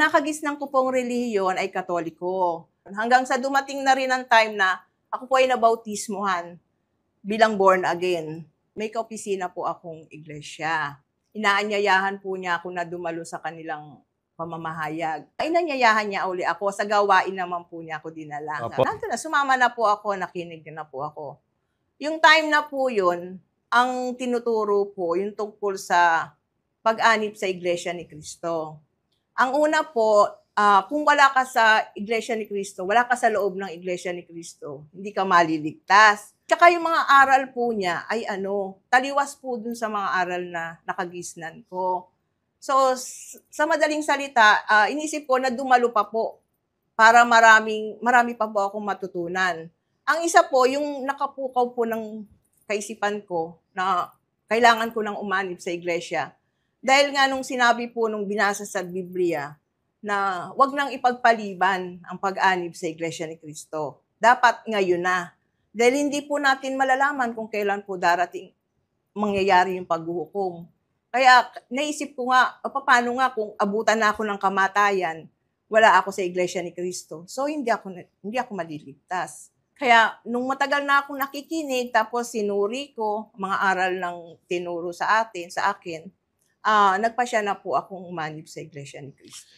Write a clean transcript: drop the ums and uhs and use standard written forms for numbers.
nakagisnan ko pong relihiyon ay Katoliko. Hanggang sa dumating na rin ang time na ako po ay nabautismuhan bilang born again. May kaopisina po akong iglesia. Inaanyayahan po niya ako na dumalo sa kanilang pamamahayag. Inanyayahan niya uli ako, sa gawain naman po niya ako dinala. Nandun na, sumama na po ako, nakinig na po ako. Yung time na po yun, ang tinuturo po, yung tungkol sa pag-anib sa Iglesia ni Cristo. Ang una po, kung wala ka sa Iglesia ni Cristo, wala ka sa loob ng Iglesia ni Cristo, hindi ka maliligtas. Tsaka yung mga aral po niya ay taliwas po dun sa mga aral na nakagisnan ko. So, sa madaling salita, inisip ko na dumalo pa po para marami pa po akong matutunan. Ang isa po, yung nakapukaw po ng kaisipan ko na kailangan ko nang umanib sa iglesia. Dahil nga nung sinabi po nung binasa sa Biblia na wag nang ipagpaliban ang pag-anib sa Iglesia ni Cristo. Dapat ngayon na. Dahil hindi po natin malalaman kung kailan po darating mangyayari yung paghuhukom. Kaya naisip ko nga, paano nga kung abutan na ako ng kamatayan, wala ako sa Iglesia ni Cristo. So hindi ako maliligtas. Kaya nung matagal na akong nakikinig, tapos sinuri ko mga aral ng tinuro sa akin, nagpasya na po akong umanib sa Iglesia ni Cristo.